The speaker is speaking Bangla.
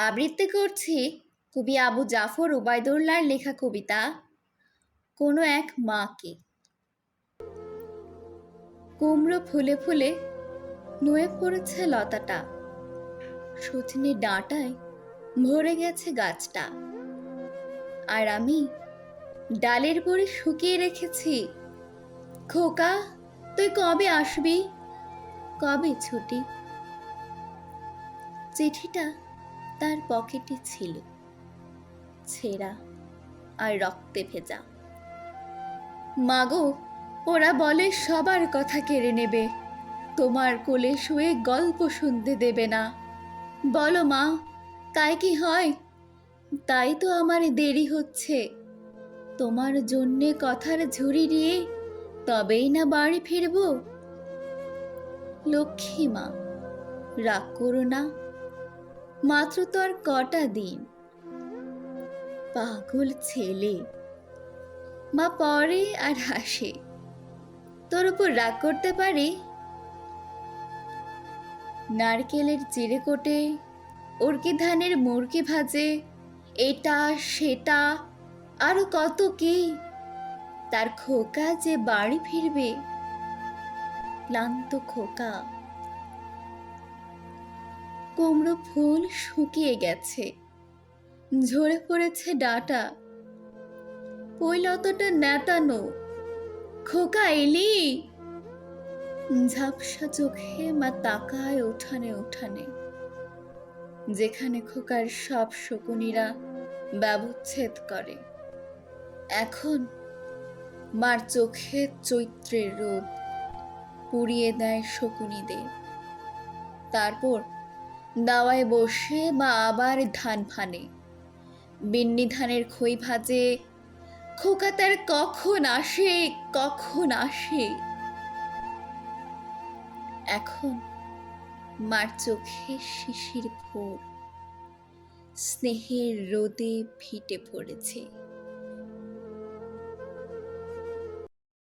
আবৃত্তি করছি কবি আবু জাফর ওবায়দুল্লাহর লেখা কবিতা কোনো এক মাকে। কুমড়ো ফুলে ফুলে নুয়ে পড়েছে লতাটা, সজনে ডাঁটায় ভরে গেছে গাছটা, আর আমি ডালের বড়ি শুকিয়ে রেখেছি। খোকা, তুই কবে আসবি, কবে ছুটি? চিঠিটা তার পকেটে ছিল, ছেঁড়া আর রক্তে ভেজা। মাগো, ওরা বলে সবার কথা কেড়ে নেবে, তোমার কোলে শুয়ে গল্প শুনতে দেবে না। বলো মা, তাই কি হয়? তাই তো আমার দেরি হচ্ছে। তোমার জন্যে কথার ঝুড়ি নিয়ে তবেই না বাড়ি ফিরব। লক্ষ্মী মা, রাগ করো না, মাত্র তো আর কটা দিন। পাগল ছেলে, মা পড়ে আর হাসে। তোর উপর রাগ করতে পারি? নারকেলের চিড়ে কোটে, উড়কি ধানের মুরকি ভাজে, এটা সেটা আরো কত কি। তার খোকা যে বাড়ি ফিরবে, ক্লান্ত খোকা। কুমড়ো ফুল শুকিয়ে গেছে, ঝরে পড়েছে ডাঁটা, পৈলতটা নেতানো। খোকা এলি? ঝাপসা চোখে মা তাকায় উঠানে উঠানে, যেখানে খোকার সব শকুনিরা ব্যবচ্ছেদ করে। এখন মার চোখে চৈত্রের রোদ পুড়িয়ে দেয় শকুনিদের। তারপর দাওয়ায় বসে মা আবার ধান ফানে, বিন্নি ধানের খই ভাজে। খোকা তার কখন আসে, কখন আসে? এখন মার চোখে শিশির ভোর স্নেহের রোদে ফিটে পড়েছে।